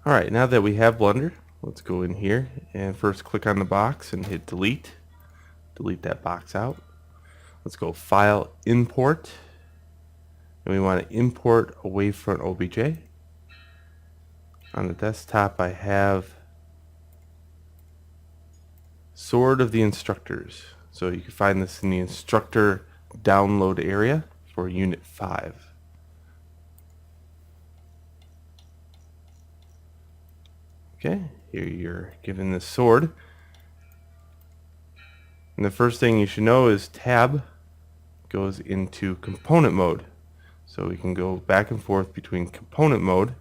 Alright, now that we have Blender, let's go in here and first click on the box and hit delete. Delete that box out. Let's go File, Import. And we want to import a wavefront OBJ. On the desktop I have Sword of the Instructors. So you can find this in the instructor download area for Unit 5. Okay, here you're given this sword. And the first thing you should know is tab goes into component mode. So we can go back and forth between component mode.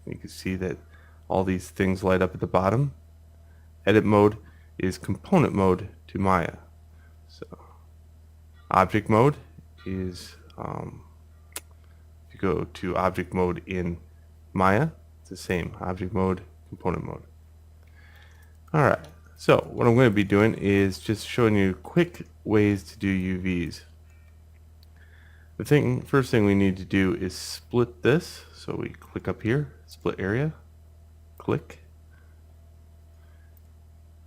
You can see that all these things light up at the bottom. Edit mode is component mode to Maya. So object mode is, if you go to object mode in Maya, it's the same, object mode, component mode. Alright, so what I'm going to be doing is just showing you quick ways to do UVs. The first thing we need to do is split this. So we click up here, split area, click,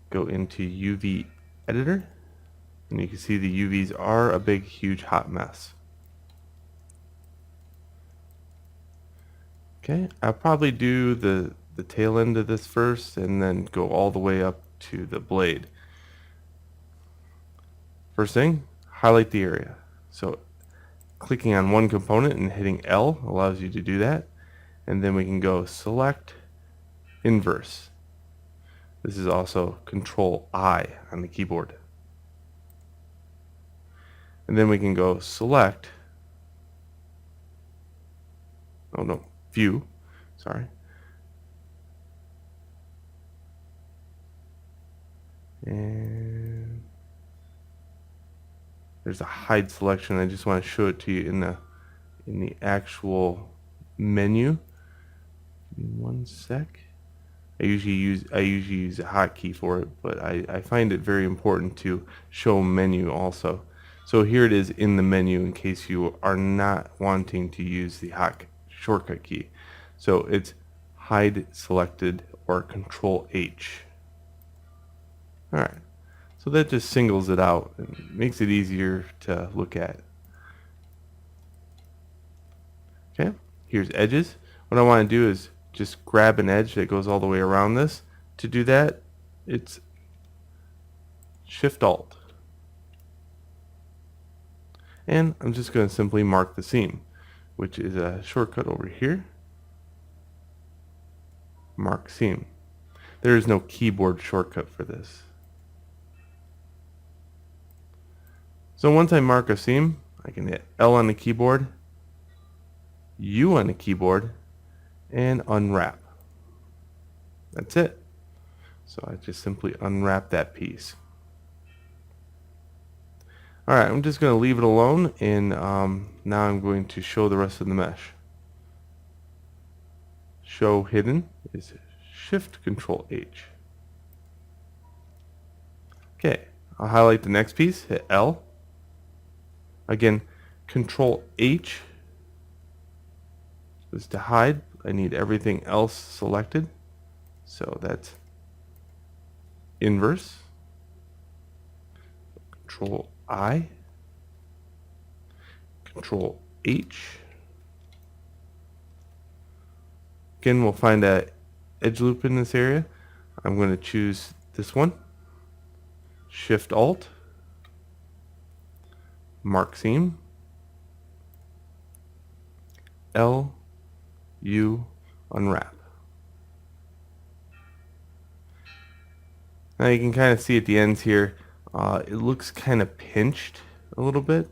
go into UV editor, and you can see the UVs are a big, huge, hot mess. Okay, I'll probably do the tail end of this first and then go all the way up to the blade. First thing, highlight the area. So clicking on one component and hitting L allows you to do that. And then we can go select inverse. This is also Control I on the keyboard. And then we can go select, oh no, view, sorry. And there's a hide selection. I just want to show it to you in the actual menu. Give me one sec. I usually use a hotkey for it, but I find it very important to show menu also. So here it is in the menu in case you are not wanting to use the shortcut key. So it's hide selected or Control H. Alright, so that just singles it out and makes it easier to look at. Okay, here's edges. What I want to do is just grab an edge that goes all the way around this. To do that, it's Shift Alt. And I'm just going to simply mark the seam, which is a shortcut over here. Mark seam. There is no keyboard shortcut for this. So once I mark a seam, I can hit L on the keyboard, U on the keyboard, and unwrap. That's it. So I just simply unwrap that piece. Alright, I'm just going to leave it alone, and now I'm going to show the rest of the mesh. Show hidden is Shift Control H. Okay, I'll highlight the next piece, hit L. Again, Control H is to hide. I need everything else selected. So that's inverse. Control I. Control H. Again, we'll find a edge loop in this area. I'm going to choose this one. Shift Alt. Mark seam. L, U, unwrap. Now you can kind of see at the ends here, it looks kind of pinched a little bit.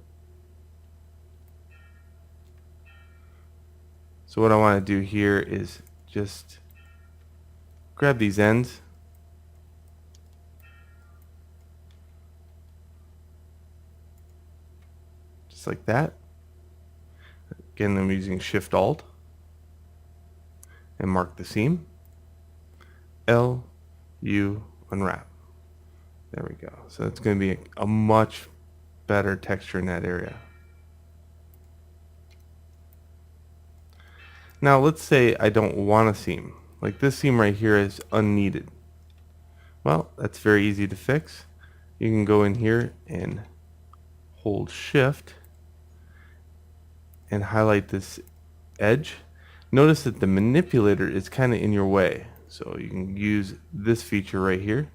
So what I want to do here is just grab these ends. Just like that. Again, I'm using Shift Alt and mark the seam. L, U, unwrap. There we go. So it's going to be a much better texture in that area. Now let's say I don't want a seam. like this seam right here is unneeded. Well, that's very easy to fix. You can go in here and hold shift and highlight this edge. Notice that the manipulator is kind of in your way, so you can use this feature right here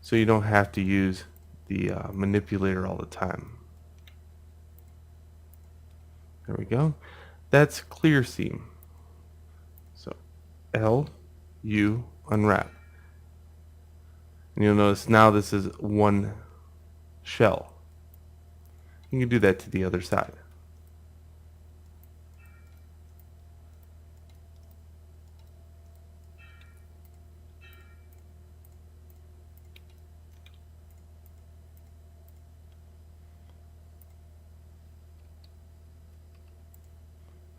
so you don't have to use the manipulator all the time. There we go. That's clear seam. So L, U, unwrap. And you'll notice now this is one shell. You can do that to the other side.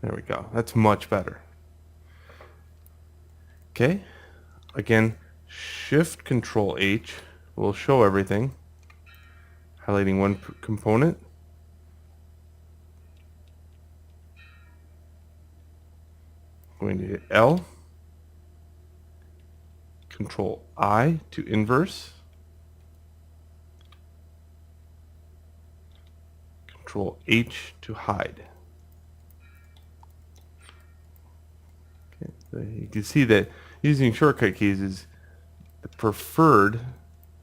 There we go. That's much better. Okay. Again, Shift Control H will show everything. Highlighting one component. Going to hit L. Control I to inverse. Control H to hide. Okay, so you can see that using shortcut keys is the preferred,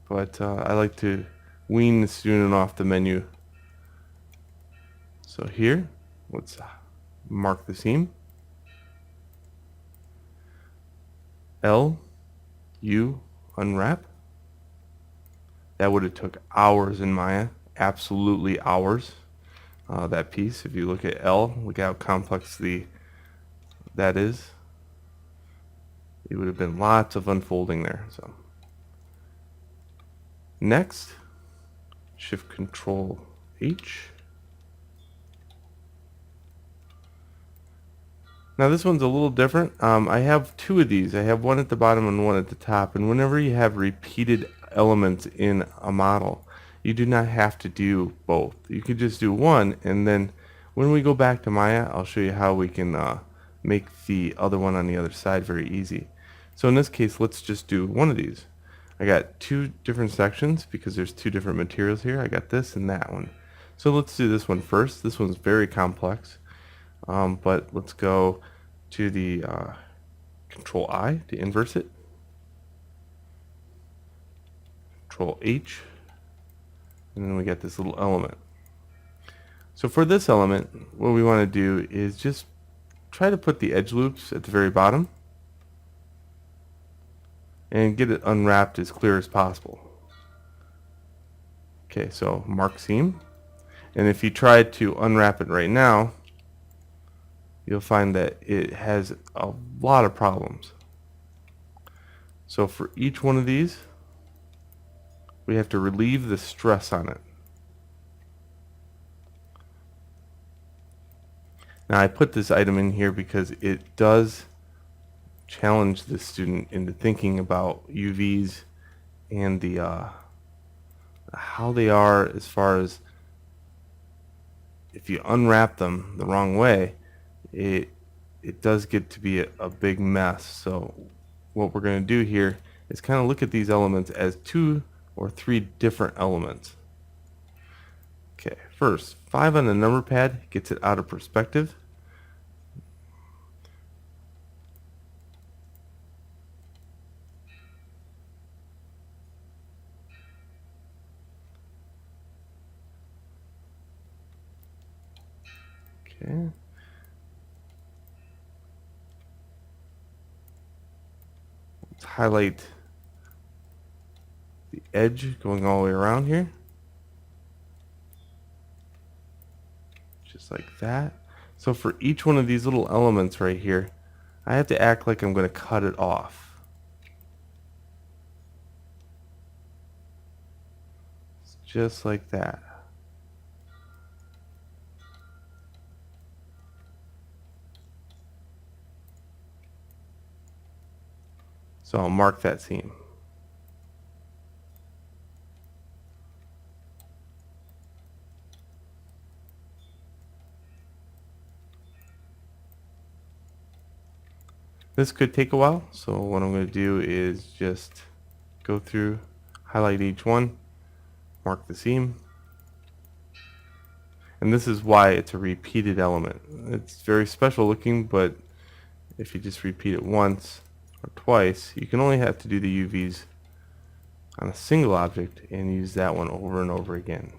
but I like to wean the student off the menu. So here, let's mark the seam. L, U, unwrap. That would have took hours in Maya, absolutely hours. That piece, if you look at L, look how complex that is. It would have been lots of unfolding there. So next, Shift Control H. Now this one's a little different. I have two of these. I have one at the bottom and one at the top. And whenever you have repeated elements in a model, you do not have to do both. You could just do one, and then when we go back to Maya, I'll show you how we can make the other one on the other side very easy. So in this case, let's just do one of these. I got two different sections because there's two different materials here. I got this and that one. So let's do this one first. This one's very complex. But let's go to the Control I to inverse it. Control H. And then we got this little element. So for this element, what we want to do is just try to put the edge loops at the very bottom and get it unwrapped as clear as possible. Okay, so mark seam. And if you try to unwrap it right now, you'll find that it has a lot of problems. So for each one of these, we have to relieve the stress on it. Now I put this item in here because it does challenge the student into thinking about UVs and the how they are, as far as if you unwrap them the wrong way, it does get to be a big mess. So what we're going to do here is kind of look at these elements as 2 or 3 different elements. Okay, first, 5 on the number pad gets it out of perspective. Okay. Let's highlight the edge going all the way around here. Just like that. So for each one of these little elements right here, I have to act like I'm going to cut it off. Just like that. So I'll mark that seam. This could take a while, so what I'm going to do is just go through, highlight each one, mark the seam, and this is why it's a repeated element. It's very special looking, but if you just repeat it once or twice, you can only have to do the UVs on a single object and use that one over and over again.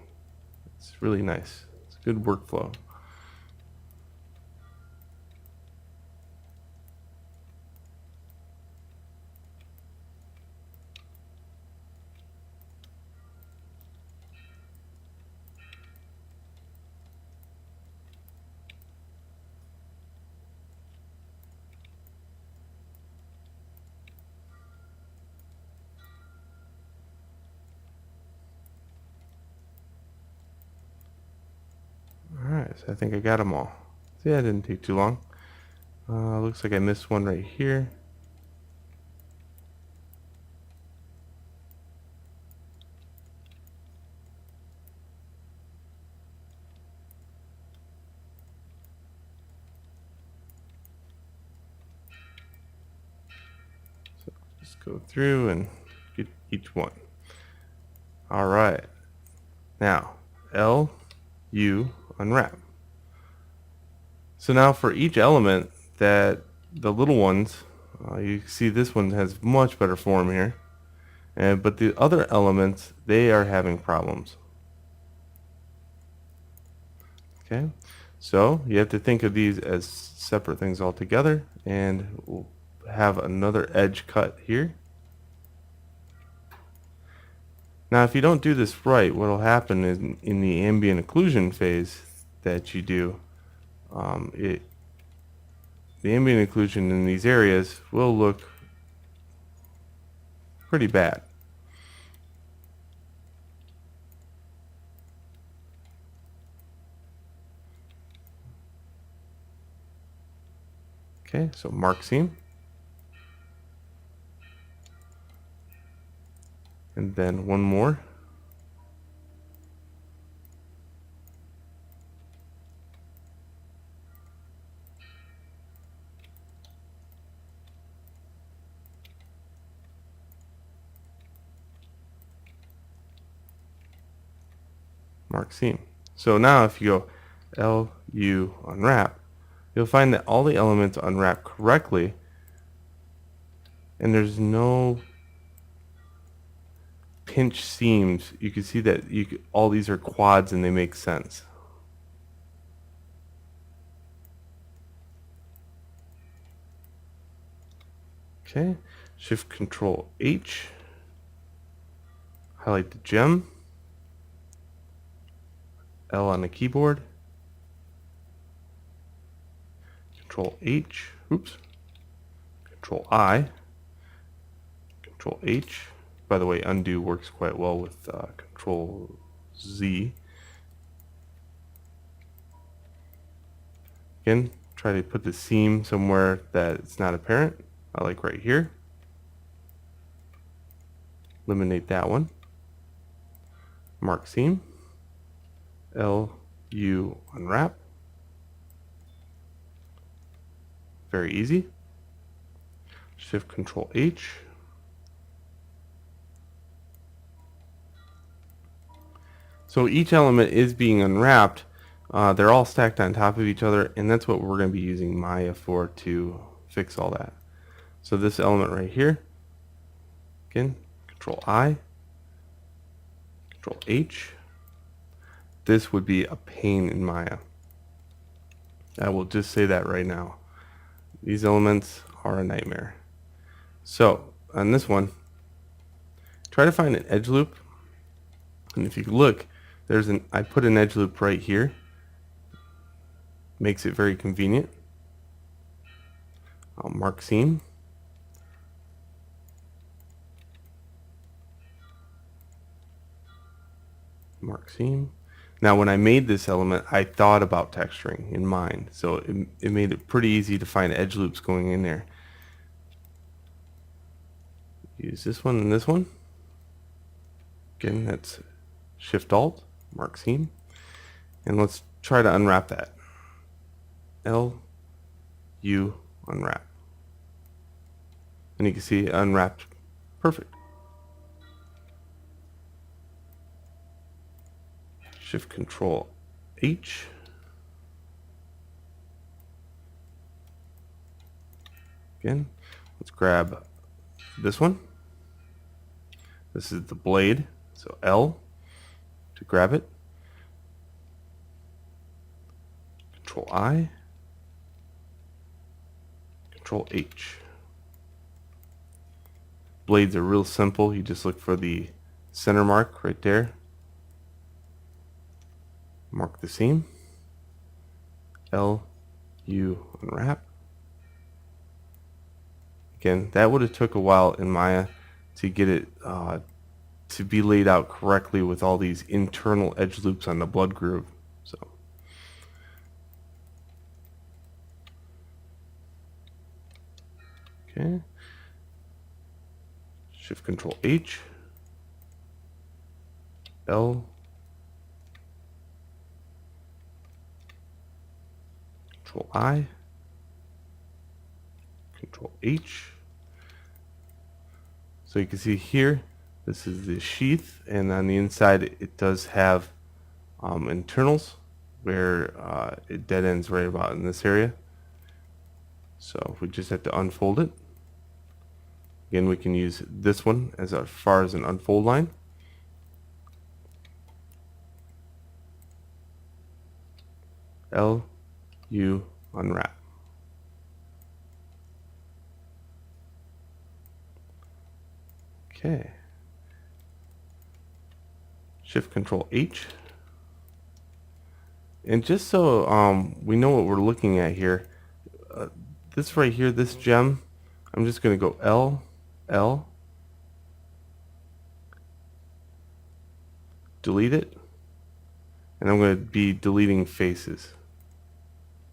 It's really nice. It's a good workflow. Alright, so I think I got them all. See, that didn't take too long. Looks like I missed one right here. So just go through and get each one. Alright, now U unwrap. So now for each element that the little ones, you see this one has much better form here, but the other elements, they are having problems. Okay, so you have to think of these as separate things altogether, and we'll have another edge cut here. Now if you don't do this right, what will happen is in the ambient occlusion phase that you do, the ambient occlusion in these areas will look pretty bad. Okay, so mark seam. And then one more. Mark seam. So now if you go LU unwrap, you'll find that all the elements unwrap correctly, and there's no pinch seams. You can see that all these are quads and they make sense. Okay, Shift Control H, highlight the gem, L on the keyboard, Control H, oops, Control I, Control H. By the way, undo works quite well with Control Z. Again, try to put the seam somewhere that it's not apparent. I like right here. Eliminate that one. Mark seam. LU unwrap. Very easy. Shift Control H. So each element is being unwrapped. They're all stacked on top of each other, and that's what we're going to be using Maya for to fix all that. So this element right here, again, Control I, Control H. This would be a pain in Maya. I will just say that right now. These elements are a nightmare. So on this one, try to find an edge loop, and if you look, I put an edge loop right here. Makes it very convenient. I'll mark seam. Mark seam. Now when I made this element, I thought about texturing in mind, so it made it pretty easy to find edge loops going in there. Use this one and this one. Again, that's Shift Alt, mark seam, and let's try to unwrap that. LU unwrap. and you can see it unwrapped perfect. Shift Control H. Again, let's grab this one. This is the blade, so L to grab it. Control I. Control H. Blades are real simple. You just look for the center mark right there. Mark the seam. L, U, unwrap. Again, that would have took a while in Maya to get it to be laid out correctly with all these internal edge loops on the blood groove. So, okay. Shift Control H. L. Control I. Control H. So you can see here, this is the sheath, and on the inside it does have internals where it dead ends right about in this area. So we just have to unfold it. Again, we can use this one as far as an unfold line. L, U, unwrap. Okay. Shift Control H. And just so we know what we're looking at here, this right here, this gem, I'm just going to go L, L, delete it, and I'm going to be deleting faces.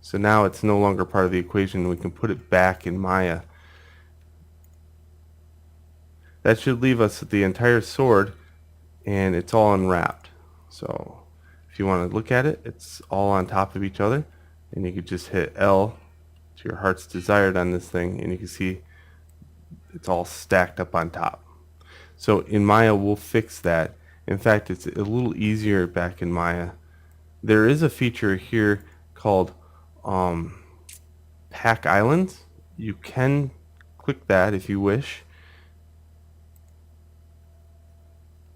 So now it's no longer part of the equation. We can put it back in Maya. That should leave us with the entire sword, and it's all unwrapped. So if you want to look at it, it's all on top of each other, and you could just hit L to your heart's desired on this thing, and you can see it's all stacked up on top. So in Maya, we'll fix that. In fact, it's a little easier back in Maya. There is a feature here called Pack Islands. You can click that if you wish,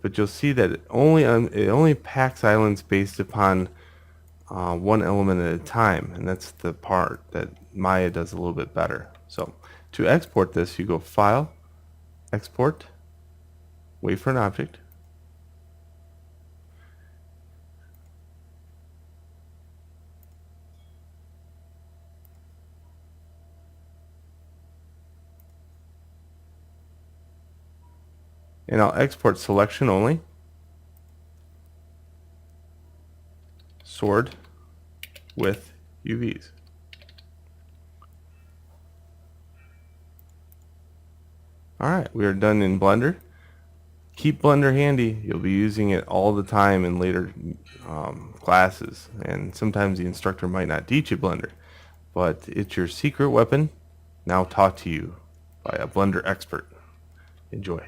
but you'll see that it only packs islands based upon one element at a time, and that's the part that Maya does a little bit better. So to export this, you go File, Export, wait for an object, and I'll export selection only, sword with UVs. Alright, we are done in Blender. Keep Blender handy. You'll be using it all the time in later classes, and sometimes the instructor might not teach you Blender, but it's your secret weapon now taught to you by a Blender expert. Enjoy.